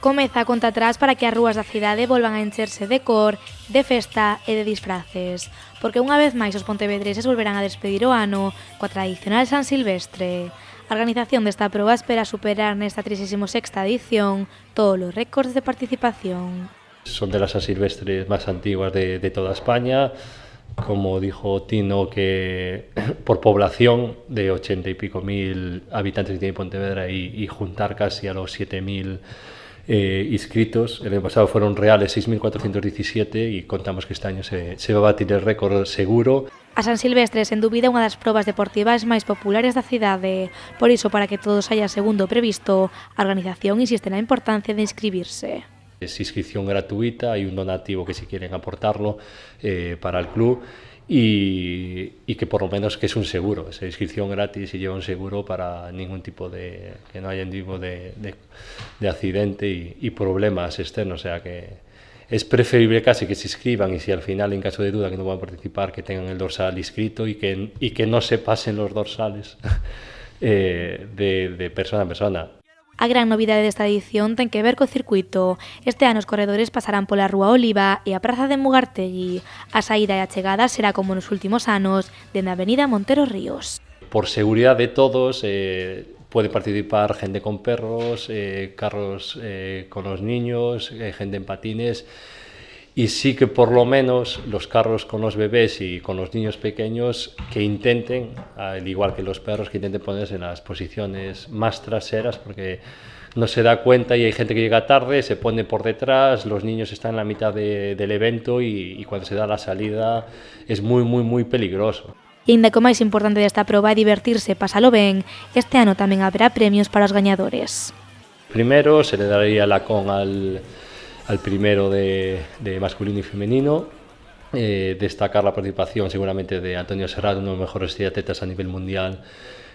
Comeza a conta atrás para que as rúas da cidade volvan a encherse de cor, de festa e de disfraces, porque unha vez máis os pontevedreses volverán a despedir o ano coa tradicional San Silvestre. A organización desta proba espera superar nesta 36ª edición todos os récords de participación. Son de las San Silvestres más antiguas de toda España. Como dijo Tino, que por población de 80 y pico mil habitantes que tiene Pontevedra y juntar casi a los 7.000 inscritos. El año pasado fueron reales 6.417 y contamos que este año se va a batir el récord seguro. A San Silvestre é sen dúbida unha das probas deportivas máis populares da cidade. Por iso, para que todo saia segundo previsto, a organización insiste na importancia de inscribirse. Es inscripción gratuita, hay un donativo que si quieren aportarlo para el club y que por lo menos que es un seguro, es inscripción gratis y lleva un seguro para ningún tipo de, que no haya ningún tipo de accidente y problemas externos, o sea que es preferible casi que se inscriban y si al final en caso de duda que no van a participar que tengan el dorsal inscrito y que no se pasen los dorsales de persona a persona. A gran novidade desta edición ten que ver co circuito. Este ano os corredores pasarán pola Rúa Oliva e a Praza de Mugartegui. A saída e a chegada será como nos últimos anos, dende a Avenida Montero Ríos. Por seguridad de todos, puede participar gente con perros, carros con los niños, gente en patines. Y sí que por lo menos los carros con los bebés y con los niños pequeños que intenten, al igual que los perros, que intenten ponerse en las posiciones más traseras porque no se da cuenta y hay gente que llega tarde, se pone por detrás, los niños están en la mitad del evento y cuando se da la salida es muy peligroso. E ainda que o máis importante desta proba é divertirse e pasalo ben, este ano tamén haberá premios para os gañadores. Primero se le daría la con al primero de masculino y femenino, destacar la participación seguramente de Antonio Serrano, uno de los mejores triatletas a nivel mundial,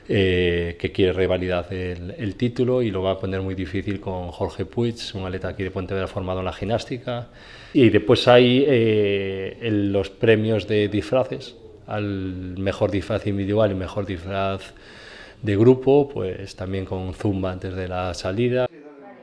que quiere revalidar el título y lo va a poner muy difícil con Jorge Puig, un atleta aquí de Pontevedra formado en la gimnástica. Y después hay los premios de disfraces, al mejor disfraz individual y mejor disfraz de grupo, pues también con zumba antes de la salida.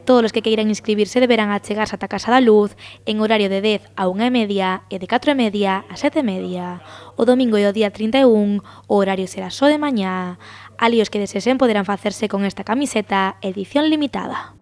Todos os que queiran inscribirse deberán achegarse ata Casa da Luz en horario de 10 a 1:30 e de 4:30 a 7:30. O domingo e o día 31 o horario será só de mañá. Alí os que desexen poderán facerse con esta camiseta edición limitada.